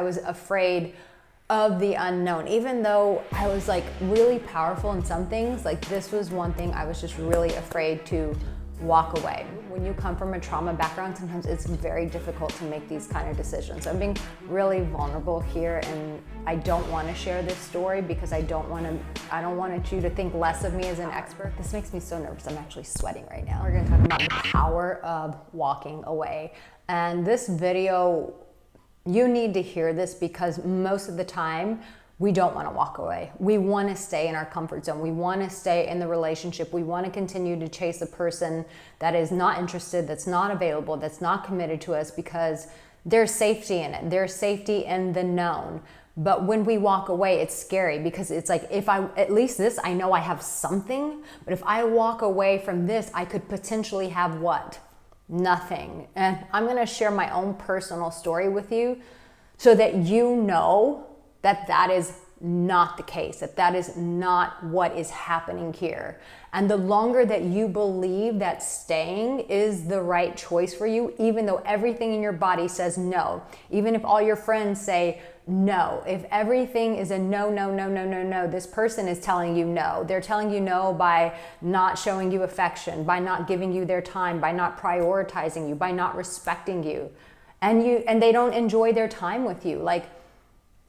I was afraid of the unknown. Even though I was like really powerful in some things, like this was one thing I was just really afraid to walk away. When you come from a trauma background, sometimes it's very difficult to make these kind of decisions. I'm being really vulnerable here, and I don't want to share this story because I don't want you to think less of me as an expert. This makes me so nervous. I'm actually sweating right now. We're going to talk about the power of walking away. And this video, you need to hear this because most of the time we don't want to walk away. We want to stay in our comfort zone. We want to stay in the relationship. We want to continue to chase a person that is not interested, that's not available, that's not committed to us because there's safety in it. There's safety in the known. But when we walk away, it's scary because it's like, at least this, I know I have something, but if I walk away from this, I could potentially have what? Nothing. And I'm going to share my own personal story with you so that you know that that is not the case, that is not what is happening here. And the longer that you believe that staying is the right choice for you, even though everything in your body says no, even if all your friends say no, if everything is a no, no, no, no, no, no, this person is telling you no. They're telling you no by not showing you affection, by not giving you their time, by not prioritizing you, by not respecting you. And they don't enjoy their time with you. Like,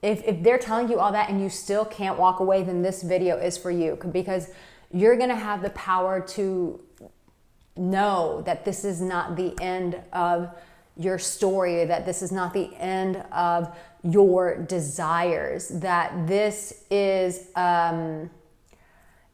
if they're telling you all that and you still can't walk away, then this video is for you, because you're going to have the power to know that this is not the end of your story, that this is not the end of your desires, that this is,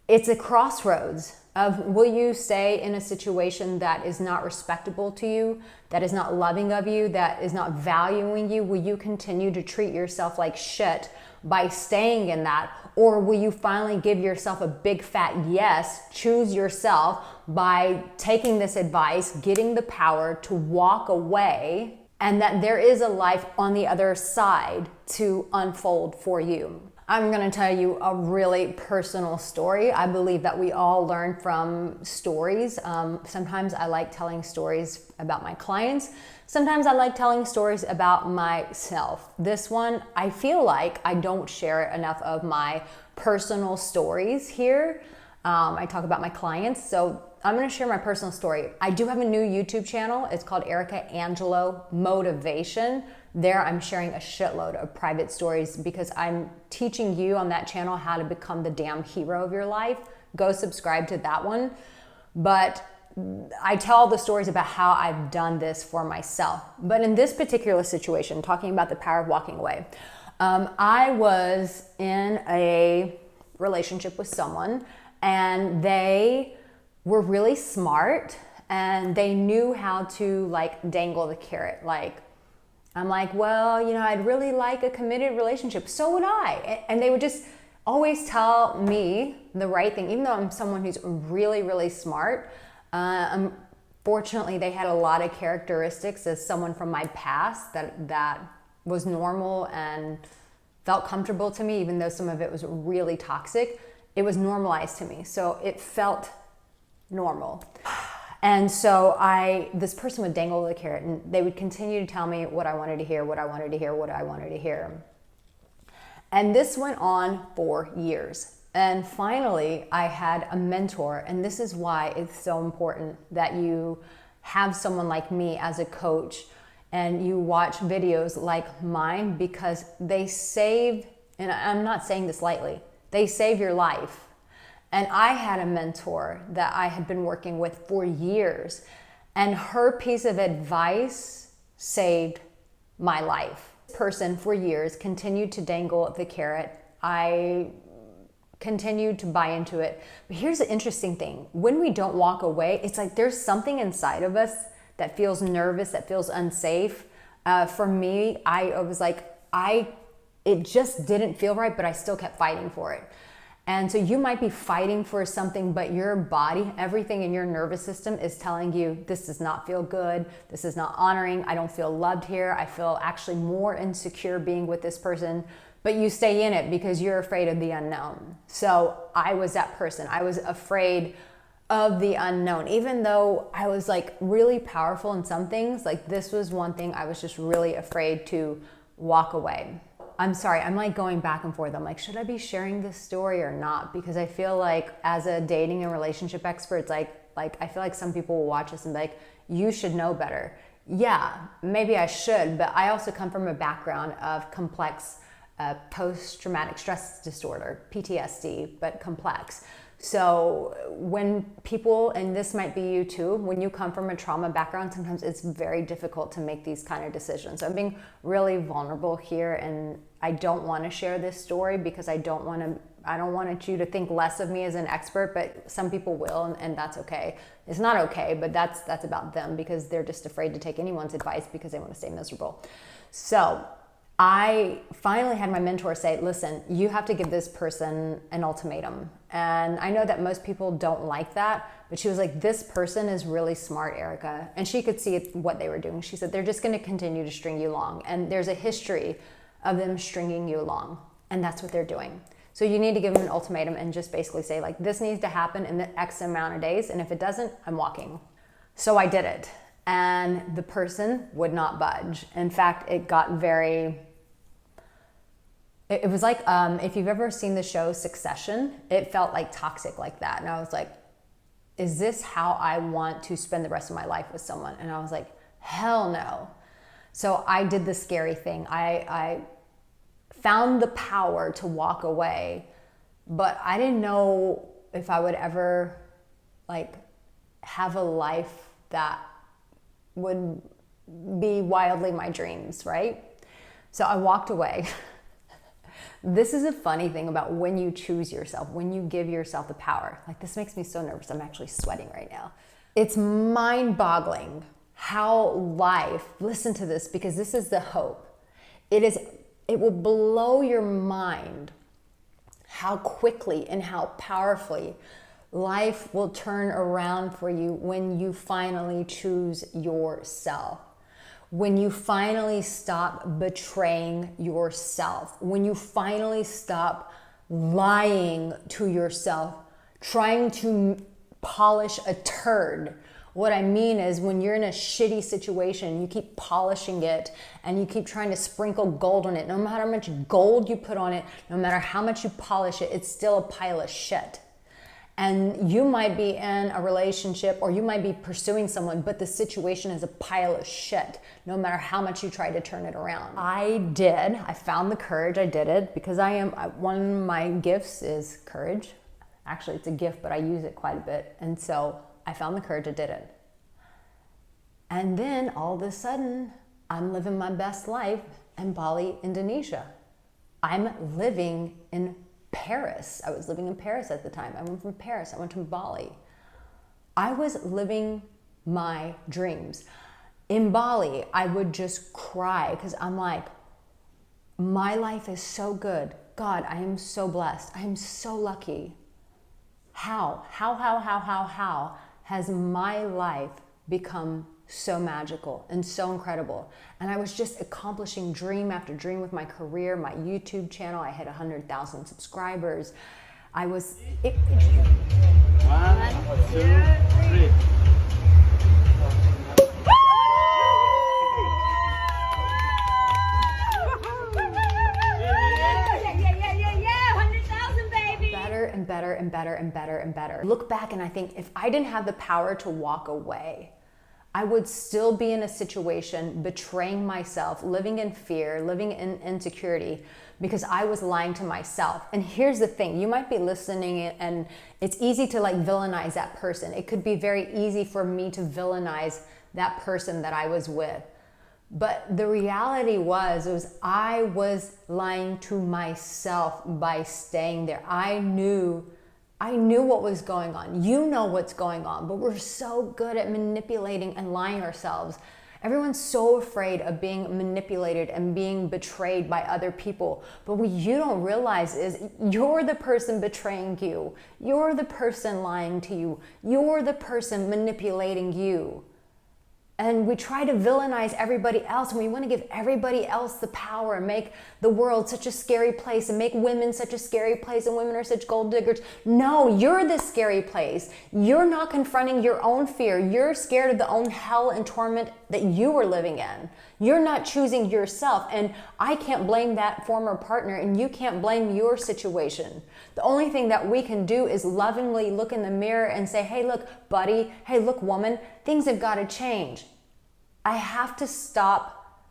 it's a crossroads of, will you stay in a situation that is not respectable to you, that is not loving of you, that is not valuing you? Will you continue to treat yourself like shit by staying in that? Or will you finally give yourself a big fat yes, choose yourself by taking this advice, getting the power to walk away, and that there is a life on the other side to unfold for you? I'm going to tell you a really personal story. I believe that we all learn from stories. Sometimes I like telling stories about my clients. Sometimes I like telling stories about myself. This one, I feel like I don't share enough of my personal stories here. I talk about my clients, so I'm going to share my personal story. I do have a new YouTube channel. It's called Arica Angelo Motivation. There I'm sharing a shitload of private stories because I'm teaching you on that channel how to become the damn hero of your life. Go subscribe to that one. But I tell the stories about how I've done this for myself. But in this particular situation, talking about the power of walking away, I was in a relationship with someone, and they were really smart and they knew how to like dangle the carrot. Like, I'm like, well, you know, I'd really like a committed relationship. So would I. And they would just always tell me the right thing, even though I'm someone who's really, really smart. Unfortunately, they had a lot of characteristics as someone from my past that was normal and felt comfortable to me, even though some of it was really toxic. It was normalized to me. So it felt normal. And so this person would dangle the carrot, and they would continue to tell me what I wanted to hear, what I wanted to hear, what I wanted to hear. And this went on for years. And finally, I had a mentor, and this is why it's so important that you have someone like me as a coach and you watch videos like mine, because they save, and I'm not saying this lightly, they save your life. And I had a mentor that I had been working with for years, and her piece of advice saved my life. This person for years continued to dangle the carrot. I continued to buy into it. But here's the interesting thing. When we don't walk away, it's like there's something inside of us that feels nervous, that feels unsafe. For me, I was like, it just didn't feel right, but I still kept fighting for it. And so you might be fighting for something, but your body, everything in your nervous system is telling you, this does not feel good. This is not honoring. I don't feel loved here. I feel actually more insecure being with this person. But you stay in it because you're afraid of the unknown. So I was that person. I was afraid of the unknown. Even though I was like really powerful in some things, like this was one thing I was just really afraid to walk away. I'm sorry, I'm like going back and forth. I'm like, should I be sharing this story or not? Because I feel like as a dating and relationship expert, it's like I feel like some people will watch this and be like, you should know better. Yeah, maybe I should, but I also come from a background of complex post-traumatic stress disorder, PTSD, but complex. So when people, and this might be you too, when you come from a trauma background, sometimes it's very difficult to make these kind of decisions. So I'm being really vulnerable here, and I don't want to share this story because I don't want you to think less of me as an expert, but some people will, and that's okay. It's not okay, but that's about them because they're just afraid to take anyone's advice because they want to stay miserable. So I finally had my mentor say, listen, you have to give this person an ultimatum. And I know that most people don't like that, but she was like, this person is really smart, Arica. And she could see what they were doing. She said, they're just going to continue to string you along. And there's a history of them stringing you along. And that's what they're doing. So you need to give them an ultimatum and just basically say, like, this needs to happen in the X amount of days. And if it doesn't, I'm walking. So I did it. And the person would not budge. In fact, it got very... It was like, if you've ever seen the show Succession, it felt like toxic like that. And I was like, is this how I want to spend the rest of my life with someone? And I was like, hell no. So I did the scary thing. I found the power to walk away, but I didn't know if I would ever like have a life that would be wildly my dreams, right? So I walked away. This is a funny thing about when you choose yourself, when you give yourself the power. Like, this makes me so nervous. I'm actually sweating right now. It's mind-boggling how life, listen to this because this is the hope. It will blow your mind how quickly and how powerfully life will turn around for you when you finally choose yourself. When you finally stop betraying yourself, when you finally stop lying to yourself, trying to polish a turd. What I mean is when you're in a shitty situation, you keep polishing it and you keep trying to sprinkle gold on it. No matter how much gold you put on it, no matter how much you polish it, it's still a pile of shit. And you might be in a relationship or you might be pursuing someone, but the situation is a pile of shit, no matter how much you try to turn it around. I found the courage, I did it because one of my gifts is courage. Actually, it's a gift, but I use it quite a bit. And so I found the courage, I did it. And then all of a sudden, I'm living my best life in Bali, Indonesia. I'm living in Paris. I was living in Paris at the time. I went from Paris, I went to Bali. I was living my dreams. In Bali, I would just cry because I'm like, my life is so good. God, I am so blessed. I am so lucky. How has my life become so magical and so incredible? And I was just accomplishing dream after dream with my career, my YouTube channel. I hit 100,000 subscribers. One, two, three. And better and better and better and better. Look back and I think if I didn't have the power to walk away, I would still be in a situation betraying myself, living in fear, living in insecurity because I was lying to myself. And here's the thing, you might be listening and it's easy to like villainize that person. It could be very easy for me to villainize that person that I was with. But the reality was I was lying to myself by staying there. I knew what was going on. You know what's going on, but we're so good at manipulating and lying ourselves. Everyone's so afraid of being manipulated and being betrayed by other people. But what you don't realize is you're the person betraying you. You're the person lying to you. You're the person manipulating you. And we try to villainize everybody else, and we want to give everybody else the power and make the world such a scary place and make women such a scary place, and women are such gold diggers. No, you're the scary place. You're not confronting your own fear. You're scared of the own hell and torment that you were living in. You're not choosing yourself, and I can't blame that former partner, and you can't blame your situation. The only thing that we can do is lovingly look in the mirror and say, hey, look, buddy, hey, look, woman, things have got to change. I have to stop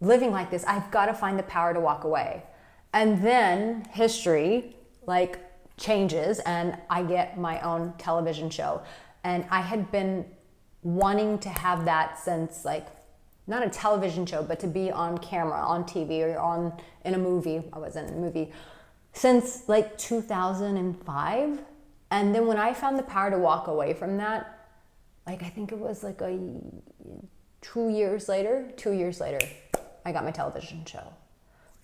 living like this. I've got to find the power to walk away. And then history like changes, and I get my own television show. And I had been wanting to have that since, like, not a television show, but to be on camera, on TV, or in a movie. I was in a movie since like 2005. And then when I found the power to walk away from that, like, I think it was like 2 years later, I got my television show.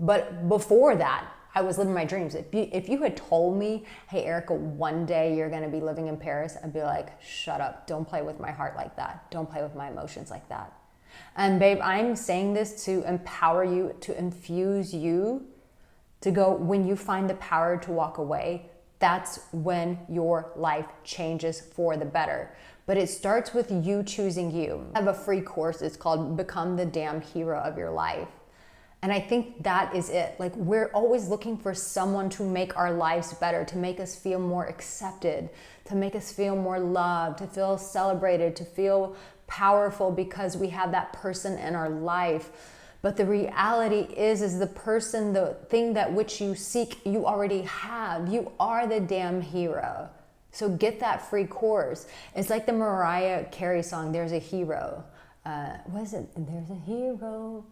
But before that, I was living my dreams. If you had told me, hey, Arica, one day you're going to be living in Paris, I'd be like, shut up. Don't play with my heart like that. Don't play with my emotions like that. And babe, I'm saying this to empower you, to infuse you, to go, when you find the power to walk away, that's when your life changes for the better. But it starts with you choosing you. I have a free course. It's called Become the Damn Hero of Your Life. And I think that is it. Like, we're always looking for someone to make our lives better, to make us feel more accepted, to make us feel more loved, to feel celebrated, to feel powerful because we have that person in our life. But the reality is the person, the thing that which you seek, you already have. You are the damn hero. So get that free course. It's like the Mariah Carey song, There's a Hero. What is it? There's a hero.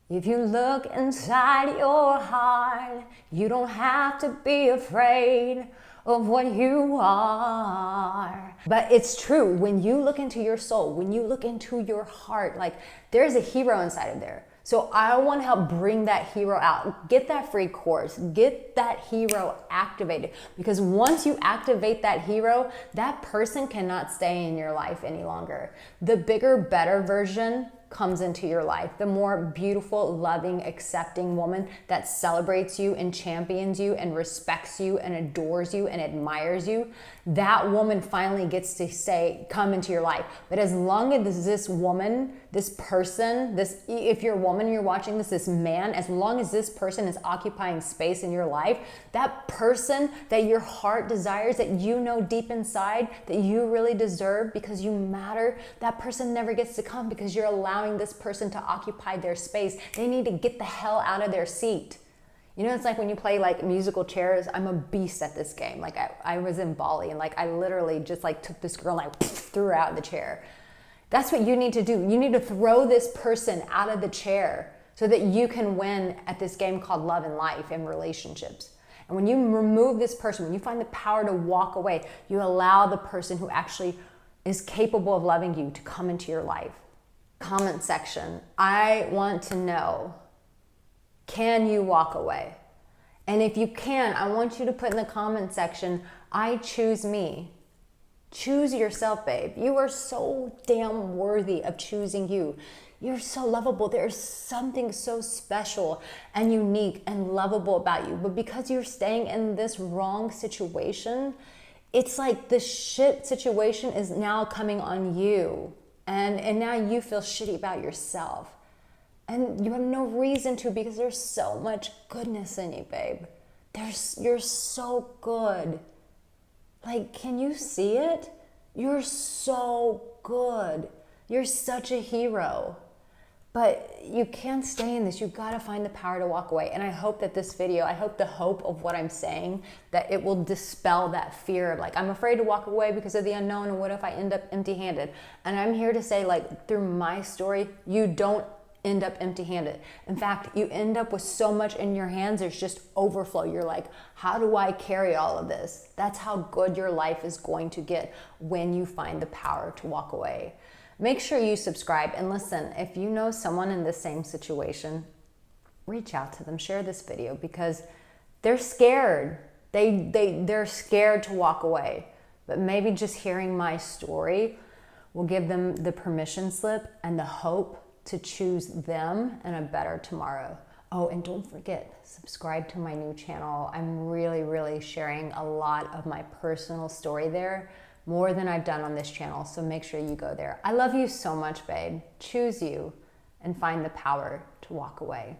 If you look inside your heart, you don't have to be afraid of what you are. But it's true. When you look into your soul, when you look into your heart, like, there's a hero inside of there. So I want to help bring that hero out. Get that free course. Get that hero activated. Because once you activate that hero, that person cannot stay in your life any longer. The bigger, better version comes into your life. The more beautiful, loving, accepting woman that celebrates you and champions you and respects you and adores you and admires you, that woman finally gets to say, come into your life. But as long as this woman, this person, if you're a woman, you're watching this man, as long as this person is occupying space in your life, that person that your heart desires, that you know deep inside that you really deserve because you matter, that person never gets to come because you're allowing this person to occupy their space. They need to get the hell out of their seat. You know, it's like when you play like musical chairs. I'm a beast at this game. Like I was in Bali, and like I literally just like took this girl and I threw her out of the chair. That's what you need to do. You need to throw this person out of the chair so that you can win at this game called love and life and relationships. And when you remove this person, when you find the power to walk away, you allow the person who actually is capable of loving you to come into your life. Comment section. I want to know, can you walk away? And if you can, I want you to put in the comment section, I choose me. Choose yourself, babe. You are so damn worthy of choosing you. You're so lovable. There's something so special and unique and lovable about you. But because you're staying in this wrong situation, it's like the shit situation is now coming on you. And now you feel shitty about yourself. And you have no reason to, because there's so much goodness in you, babe. You're so good. Like, can you see it? You're so good. You're such a hero. But you can't stay in this. You've got to find the power to walk away. And I hope that this video, I hope the hope of what I'm saying, that it will dispel that fear of like, I'm afraid to walk away because of the unknown, and what if I end up empty-handed? And I'm here to say, like, through my story, you don't end up empty-handed. In fact, you end up with so much in your hands, there's just overflow. You're like, how do I carry all of this? That's how good your life is going to get when you find the power to walk away. Make sure you subscribe, and listen, if you know someone in the same situation, reach out to them, share this video, because they're scared. They're scared to walk away. But maybe just hearing my story will give them the permission slip and the hope to choose them and a better tomorrow. Oh, and don't forget, subscribe to my new channel. I'm really sharing a lot of my personal story there, more than I've done on this channel, so make sure you go there. I love you so much, babe. Choose you and find the power to walk away.